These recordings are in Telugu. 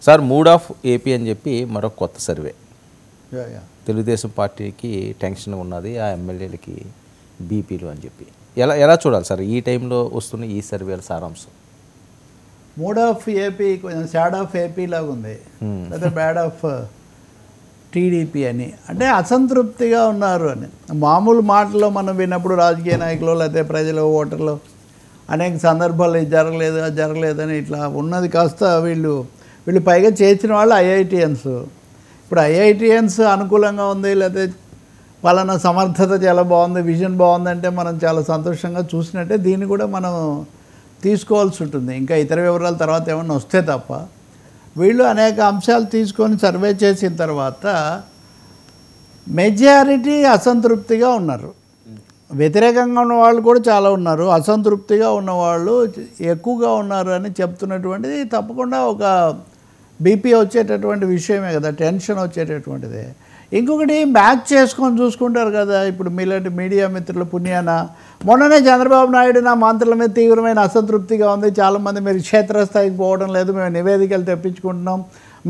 సార్ మూడ్ ఆఫ్ ఏపీ అని చెప్పి మరొక కొత్త సర్వే. తెలుగుదేశం పార్టీకి టెన్షన్ ఉన్నది, ఆ ఎమ్మెల్యేలకి బీపీలు అని చెప్పి ఎలా చూడాలి సార్ ఈ టైంలో వస్తున్న ఈ సర్వేల సారాంశం? మూడ్ ఆఫ్ ఏపీ కొంచెం సాడ్ ఆఫ్ ఏపీ లాగా ఉంది, లేదా బ్యాడ్ ఆఫ్ టీడీపీ అని. అంటే అసంతృప్తిగా ఉన్నారు అని మామూలు మాటల్లో మనం విన్నప్పుడు రాజకీయ నాయకులు లేకపోతే ప్రజలు ఓటర్లు అనేక సందర్భాల్లో ఇది జరగలేదు అది జరగలేదని ఇట్లా ఉన్నది కాస్త వీళ్ళు పైగా చేసిన వాళ్ళు ఐఐటిఎన్స్. ఇప్పుడు ఐఐటిఎన్స్ అనుకూలంగా ఉంది లేకపోతే వాళ్ళ సమర్థత చాలా బాగుంది, విజన్ బాగుందంటే మనం చాలా సంతోషంగా చూసినట్టే దీన్ని కూడా మనం తీసుకోవాల్సి ఉంటుంది. ఇంకా ఇతర వివరాల తర్వాత ఏమన్నా వస్తే తప్ప వీళ్ళు అనేక అంశాలు తీసుకొని సర్వే చేసిన తర్వాత మెజారిటీ అసంతృప్తిగా ఉన్నారు. వ్యతిరేకంగా ఉన్న వాళ్ళు కూడా చాలా ఉన్నారు, అసంతృప్తిగా ఉన్నవాళ్ళు ఎక్కువగా ఉన్నారు అని చెప్తున్నటువంటిది తప్పకుండా ఒక బీపీ వచ్చేటటువంటి విషయమే కదా, టెన్షన్ వచ్చేటటువంటిదే. ఇంకొకటి మ్యాచ్ చేసుకొని చూసుకుంటారు కదా, ఇప్పుడు మీలాంటి మీడియా మిత్రుల పుణ్యాన మొన్ననే చంద్రబాబు నాయుడు నా మంత్రుల మీద తీవ్రమైన అసంతృప్తిగా ఉంది, చాలామంది మీరు క్షేత్రస్థాయికి పోవడం లేదు, మేము నివేదికలు తెప్పించుకుంటున్నాం,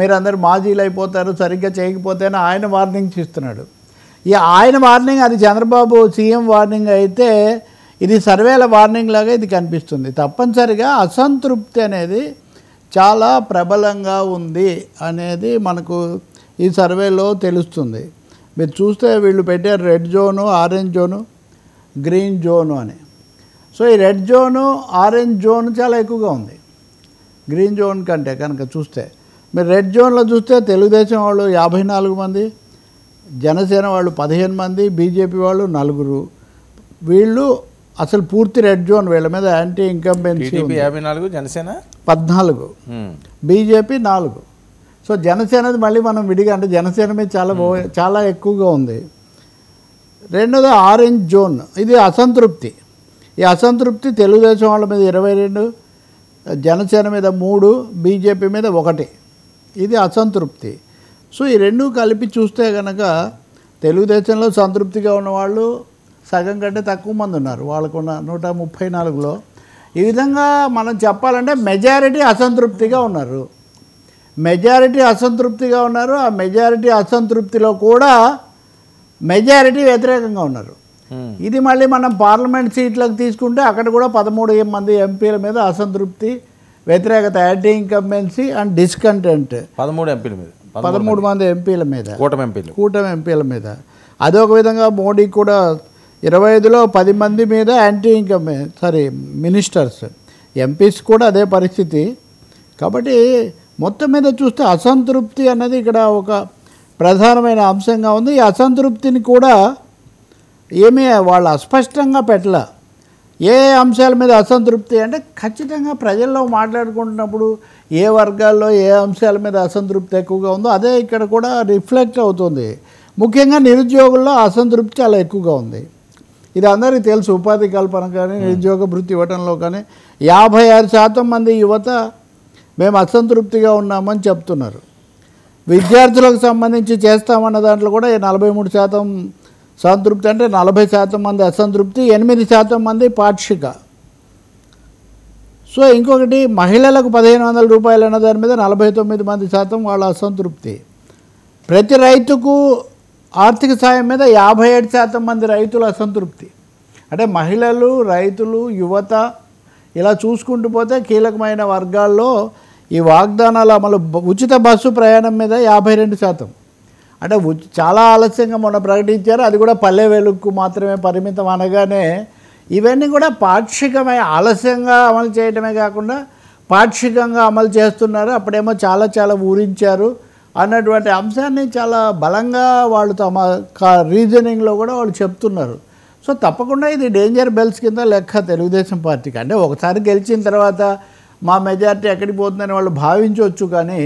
మీరు అందరు మాజీలు అయిపోతారు సరిగ్గా చేయకపోతే ఆయన వార్నింగ్స్ ఇస్తున్నాడు. ఆయన వార్నింగ్ అది చంద్రబాబు సీఎం వార్నింగ్ అయితే ఇది సర్వేల వార్నింగ్ లాగా ఇది కనిపిస్తుంది. తప్పనిసరిగా అసంతృప్తి అనేది చాలా ప్రబలంగా ఉంది అనేది మనకు ఈ సర్వేలో తెలుస్తుంది. మీరు చూస్తే వీళ్ళు పెట్టారు red zone, orange zone, green zone అని. సో ఈ రెడ్ జోను ఆరెంజ్ జోన్ చాలా ఎక్కువగా ఉంది గ్రీన్ జోన్ కంటే కనుక చూస్తే. మీరు రెడ్ జోన్లో చూస్తే తెలుగుదేశం వాళ్ళు 54 మంది, జనసేన వాళ్ళు 15 మంది, బీజేపీ వాళ్ళు 4. వీళ్ళు అసలు పూర్తి రెడ్ జోన్, వీళ్ళ మీద anti incumbency 54, Janasena 14, BJP 4. So జనసేనది మళ్ళీ మనం విడిగా అంటే జనసేన మీద చాలా ఎక్కువగా ఉంది. రెండోది ఆరెంజ్ జోన్, ఇది అసంతృప్తి. ఈ అసంతృప్తి తెలుగుదేశం వాళ్ళ మీద 22, జనసేన మీద 3, బీజేపీ మీద 1, ఇది అసంతృప్తి. సో ఈ రెండు కలిపి చూస్తే కనుక తెలుగుదేశంలో సంతృప్తిగా ఉన్నవాళ్ళు సగం కంటే తక్కువ మంది ఉన్నారు, వాళ్ళకున్న 134లో. ఈ విధంగా మనం చెప్పాలంటే మెజారిటీ అసంతృప్తిగా ఉన్నారు. ఆ మెజారిటీ అసంతృప్తిలో కూడా మెజారిటీ వ్యతిరేకంగా ఉన్నారు. ఇది మళ్ళీ మనం పార్లమెంట్ సీట్లకు తీసుకుంటే అక్కడ కూడా 13 మంది ఎంపీల మీద అసంతృప్తి, వ్యతిరేకత, యాంటీ ఇన్కంబెన్సీ అండ్ డిస్కంటెంట్ 13 మంది ఎంపీల మీద, కూటమి ఎంపీల మీద. అదొక విధంగా మోడీ కూడా 25లో 10 మంది మీద యాంటీ మినిస్టర్స్, ఎంపీస్ కూడా అదే పరిస్థితి. కాబట్టి మొత్తం మీద చూస్తే అసంతృప్తి అన్నది ఇక్కడ ఒక ప్రధానమైన అంశంగా ఉంది. ఈ అసంతృప్తిని కూడా ఏమీ వాళ్ళు అస్పష్టంగా పెట్టలే. ఏ అంశాల మీద అసంతృప్తి అంటే ఖచ్చితంగా ప్రజల్లో మాట్లాడుకుంటున్నప్పుడు ఏ వర్గాల్లో ఏ అంశాల మీద అసంతృప్తి ఎక్కువగా ఉందో అదే ఇక్కడ కూడా రిఫ్లెక్ట్ అవుతుంది. ముఖ్యంగా నిరుద్యోగుల్లో అసంతృప్తి చాలా ఎక్కువగా ఉంది. ఇది అందరికీ తెలుసు. ఉపాధి కల్పన కానీ నిరుద్యోగ భృతి ఇవ్వడంలో కానీ 56% మంది యువత మేము అసంతృప్తిగా ఉన్నామని చెప్తున్నారు. విద్యార్థులకు సంబంధించి చేస్తామన్న దాంట్లో కూడా 43% సంతృప్తి, అంటే 40% మంది అసంతృప్తి, 8% మంది పాక్షిక. సో ఇంకొకటి మహిళలకు 1500 రూపాయలు అన్న దాని మీద 49% వాళ్ళ అసంతృప్తి. ప్రతి రైతుకు ఆర్థిక సాయం మీద 57% మంది రైతుల అసంతృప్తి. అంటే మహిళలు, రైతులు, యువత ఇలా చూసుకుంటూ పోతే కీలకమైన వర్గాల్లో ఈ వాగ్దానాల అమలు, ఉచిత బస్సు ప్రయాణం మీద 52%. అంటే చాలా ఆలస్యంగా మొన్న ప్రకటించారు, అది కూడా పల్లె వెలుగుకు మాత్రమే పరిమితం అనగానే ఇవన్నీ కూడా పాక్షికమైన ఆలస్యంగా అమలు చేయడమే కాకుండా పాక్షికంగా అమలు చేస్తున్నారు. అప్పుడేమో చాలా ఊరించారు అన్నటువంటి అంశాన్ని చాలా బలంగా వాళ్ళు తమ రీజనింగ్లో కూడా వాళ్ళు చెప్తున్నారు. సో తప్పకుండా ఇది డేంజర్ బెల్స్ కింద లెక్క తెలుగుదేశం పార్టీకి. అంటే ఒకసారి గెలిచిన తర్వాత మా మెజారిటీ ఎక్కడికి పోతుందని వాళ్ళు భావించవచ్చు, కానీ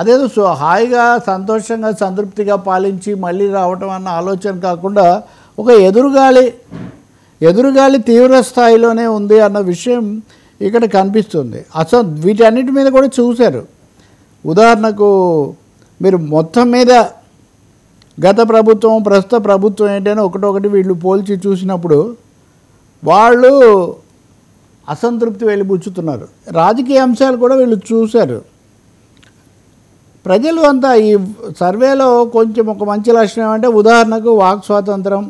అదేదో హాయిగా సంతోషంగా సంతృప్తిగా పాలించి మళ్ళీ రావటం అన్న ఆలోచన కాకుండా ఒక ఎదురుగాలి తీవ్ర స్థాయిలోనే ఉంది అన్న విషయం ఇక్కడ కనిపిస్తుంది. అసలు వీటన్నిటి మీద కూడా చూశారు. ఉదాహరణకు మీరు మొత్తం మీద గత ప్రభుత్వం ప్రస్తుత ప్రభుత్వం ఏంటని ఒకటొకటి వీళ్ళు పోల్చి చూసినప్పుడు వాళ్ళు అసంతృప్తి వెళ్ళిపుచ్చుతున్నారు. రాజకీయ అంశాలు కూడా వీళ్ళు చూశారు. ప్రజలు అంతా ఈ సర్వేలో కొంచెం ఒక మంచి లక్షణం అంటే ఉదాహరణకు వాక్ స్వాతంత్రం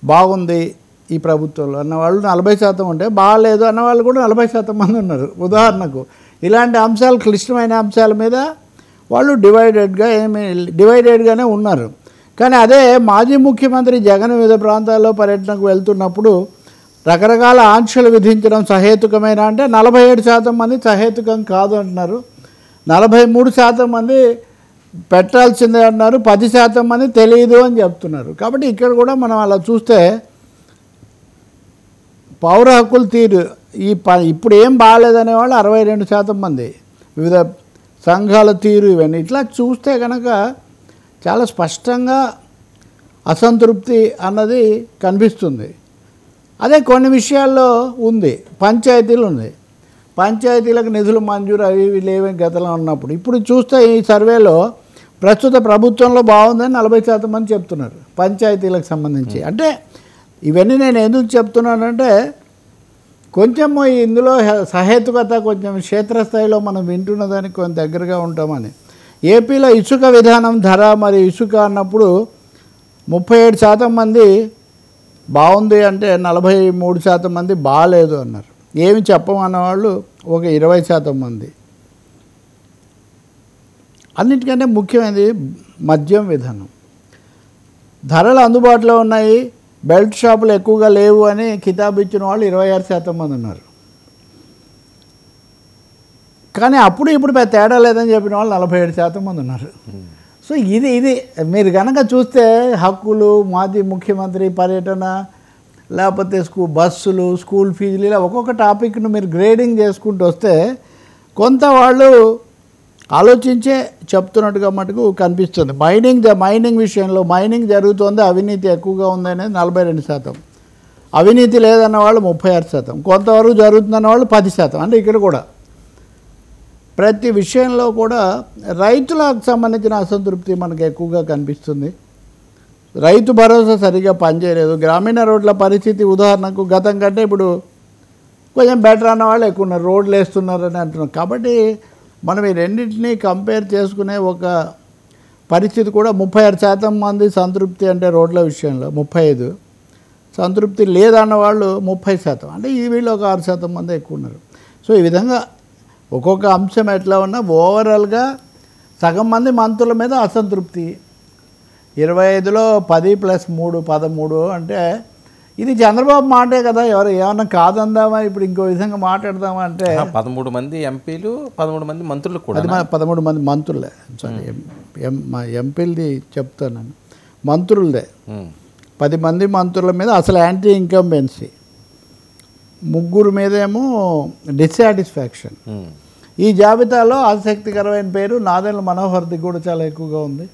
బాగుంది ఈ ప్రభుత్వంలో అన్నవాళ్ళు 40% ఉంటే బాగాలేదు అన్నవాళ్ళు కూడా 40% మంది ఉన్నారు. ఉదాహరణకు ఇలాంటి అంశాలు క్లిష్టమైన అంశాల మీద వాళ్ళు డివైడెడ్గానే ఉన్నారు. కానీ అదే మాజీ ముఖ్యమంత్రి జగన్ వివిధ ప్రాంతాల్లో పర్యటనకు వెళ్తున్నప్పుడు రకరకాల ఆంక్షలు విధించడం సహేతుకమైన అంటే 47% మంది సహేతుకం కాదు అంటున్నారు, 43% మంది పెట్టాల్సిందే అంటున్నారు, 10% మంది తెలియదు అని చెప్తున్నారు. కాబట్టి ఇక్కడ కూడా మనం అలా చూస్తే పౌర హక్కుల తీరు ఇప్పుడు ఏం బాగాలేదనే వాళ్ళు 62% మంది, వివిధ సంఘాల తీరు ఇవన్నీ ఇట్లా చూస్తే కనుక చాలా స్పష్టంగా అసంతృప్తి అన్నది కనిపిస్తుంది. అదే కొన్ని విషయాల్లో ఉంది, పంచాయతీలు ఉంది, పంచాయతీలకు నిధులు మంజూరు అవి ఇవి లేవని గతంలో ఉన్నప్పుడు. ఇప్పుడు చూస్తే ఈ సర్వేలో ప్రస్తుత ప్రభుత్వంలో బాగుందని 40% మంది చెప్తున్నారు పంచాయతీలకు సంబంధించి. అంటే ఇవన్నీ నేను ఎందుకు చెప్తున్నానంటే కొంచెం ఇందులో సహేతుకత కొంచెం క్షేత్రస్థాయిలో మనం వింటున్న దానికి కొంచెం దగ్గరగా ఉంటామని. ఏపీలో ఇసుక విధానం ధర మరి ఇసుక అన్నప్పుడు 37% మంది బాగుంది అంటే 43% మంది బాగాలేదు అన్నారు. ఏమి చెప్పమన్న వాళ్ళు ఒక 20% మంది. అన్నిటికంటే ముఖ్యమైనది మద్యం విధానం. ధరలు అందుబాటులో ఉన్నాయి, బెల్ట్ షాపులు ఎక్కువగా లేవు అని కితాబు ఇచ్చిన వాళ్ళు 26% మంది ఉన్నారు. కానీ అప్పుడు ఇప్పుడు పెద్ద తేడా లేదని చెప్పిన వాళ్ళు 47% మంది ఉన్నారు. సో ఇది మీరు కనుక చూస్తే హక్కులు, మాజీ ముఖ్యమంత్రి పర్యటన, లేకపోతే బస్సులు, స్కూల్ ఫీజులు, ఇలా ఒక్కొక్క టాపిక్ను మీరు గ్రేడింగ్ చేసుకుంటూ వస్తే కొంత వాళ్ళు ఆలోచించే చెప్తున్నట్టుగా మటుకు కనిపిస్తుంది. మైనింగ్ విషయంలో మైనింగ్ జరుగుతుంది, అవినీతి ఎక్కువగా ఉందనేది 42%, అవినీతి లేదన్న వాళ్ళు 36%, కొంతవరకు జరుగుతుందన్న వాళ్ళు 10%. అంటే ఇక్కడ కూడా ప్రతి విషయంలో కూడా రైతులకు సంబంధించిన అసంతృప్తి మనకు ఎక్కువగా కనిపిస్తుంది. రైతు భరోసా సరిగా పనిచేయలేదు. గ్రామీణ రోడ్ల పరిస్థితి ఉదాహరణకు గతం కంటే ఇప్పుడు కొంచెం బెటర్ అన్న వాళ్ళు ఎక్కువ ఉన్నారు, రోడ్లు వేస్తున్నారని అంటున్నారు. కాబట్టి మనం ఈ రెండింటినీ కంపేర్ చేసుకునే ఒక పరిస్థితి కూడా 36% మంది సంతృప్తి అంటే రోడ్ల విషయంలో, 35 సంతృప్తి లేదన్న వాళ్ళు 30%. అంటే వీళ్ళు ఒక 6% మంది ఎక్కువ ఉన్నారు. సో ఈ విధంగా ఒక్కొక్క అంశం ఎట్లా ఉన్నా ఓవరాల్గా సగం మంది మంత్రుల మీద అసంతృప్తి, 25లో 10 + 3 13. అంటే ఇది చంద్రబాబు మాటే కదా, ఎవరు ఏమన్నా కాదందామా ఇప్పుడు ఇంకో విధంగా మాట్లాడదామా అంటే 13 మంది ఎంపీలు, 13 మంది మంత్రులు కూడా. 13 మంది మంత్రులే, సారీ మా ఎంపీలది చెప్తాను, మంత్రులదే 10 మంది మంత్రుల మీద అసలు యాంటీ ఇన్కంబెన్సీ, 3 మీదేమో డిస్సాటిస్ఫాక్షన్. ఈ జాబితాలో ఆసక్తికరమైన పేరు నాదెండ్ల మనోహర్ది కూడా చాలా ఎక్కువగా ఉంది.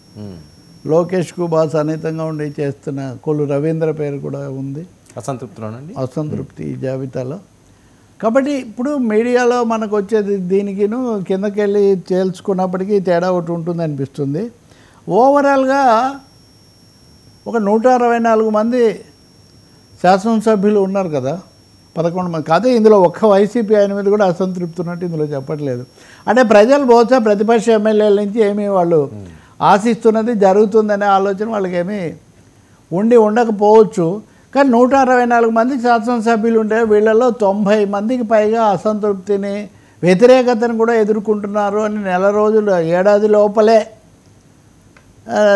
లోకేష్కు బాగా సన్నిహితంగా ఉండి చేస్తున్న కొల్లు రవీంద్ర పేరు కూడా ఉంది అసంతృప్తి ఈ జాబితాలో. కాబట్టి ఇప్పుడు మీడియాలో మనకు వచ్చేది దీనికిను కిందకెళ్ళి చేల్చుకున్నప్పటికీ తేడా ఒకటి ఉంటుంది అనిపిస్తుంది. ఓవరాల్గా ఒక 164 మంది శాసనసభ్యులు ఉన్నారు కదా, 11 మంది కాదే. ఇందులో ఒక్క వైసీపీ ఆయన మీద కూడా అసంతృప్తి ఉన్నట్టు ఇందులో చెప్పట్లేదు. అంటే ప్రజలు బహుశా ప్రతిపక్ష ఎమ్మెల్యేల నుంచి ఏమీ వాళ్ళు ఆశిస్తున్నది జరుగుతుందనే ఆలోచన వాళ్ళకేమీ ఉండకపోవచ్చు. కానీ 164 మంది శాసనసభ్యులు ఉంటే వీళ్ళలో 90 మందికి పైగా అసంతృప్తిని, వ్యతిరేకతను కూడా ఎదుర్కొంటున్నారు అని నెల రోజులు, ఏడాది లోపలే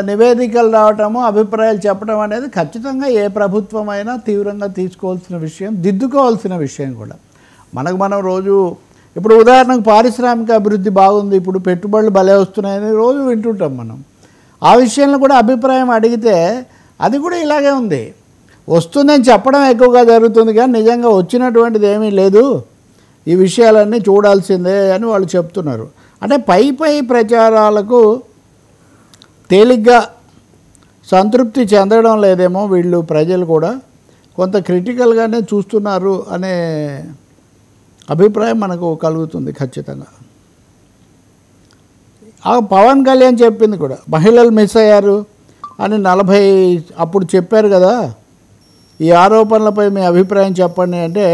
నివేదికలు రావటము, అభిప్రాయాలు చెప్పడం అనేది ఖచ్చితంగా ఏ ప్రభుత్వం అయినా తీవ్రంగా తీసుకోవాల్సిన విషయం, దిద్దుకోవాల్సిన విషయం కూడా. మనం రోజు ఇప్పుడు ఉదాహరణకు పారిశ్రామిక అభివృద్ధి బాగుంది, ఇప్పుడు పెట్టుబడులు భలే వస్తున్నాయని రోజు వింటుంటాం మనం. ఆ విషయంలో కూడా అభిప్రాయం అడిగితే అది కూడా ఇలాగే ఉంది, వస్తుందని చెప్పడం ఎక్కువగా జరుగుతుంది కానీ నిజంగా వచ్చినటువంటిది ఏమీ లేదు, ఈ విషయాలన్నీ చూడాల్సిందే అని వాళ్ళు చెప్తున్నారు. అంటే పై ప్రచారాలకు తేలిగ్గా సంతృప్తి చెందడం లేదేమో వీళ్ళు, ప్రజలు కూడా కొంత క్రిటికల్గానే చూస్తున్నారు అనే అభిప్రాయం మనకు కలుగుతుంది ఖచ్చితంగా. పవన్ కళ్యాణ్ చెప్పింది కూడా మహిళలు మిస్ అయ్యారు అని 40 అప్పుడు చెప్పారు కదా, ఈ ఆరోపణలపై మీ అభిప్రాయం చెప్పండి అంటే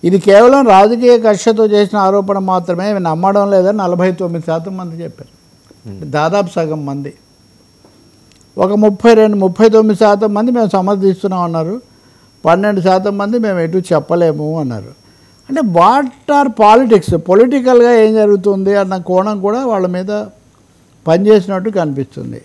ఇది కేవలం రాజకీయ కక్షతో చేసిన ఆరోపణ మాత్రమే, నమ్మడం లేదని 49% మంది చెప్పారు. దాదాపు సగం మంది. ఒక 39% మంది మేము సమర్థిస్తున్నాం అన్నారు. 12% మంది మేము ఎటు చెప్పలేము అన్నారు. అంటే వాట్ ఆర్ పాలిటిక్స్, పొలిటికల్గా ఏం జరుగుతుంది అన్న కోణం కూడా వాళ్ళ మీద పనిచేసినట్టు కనిపిస్తుంది.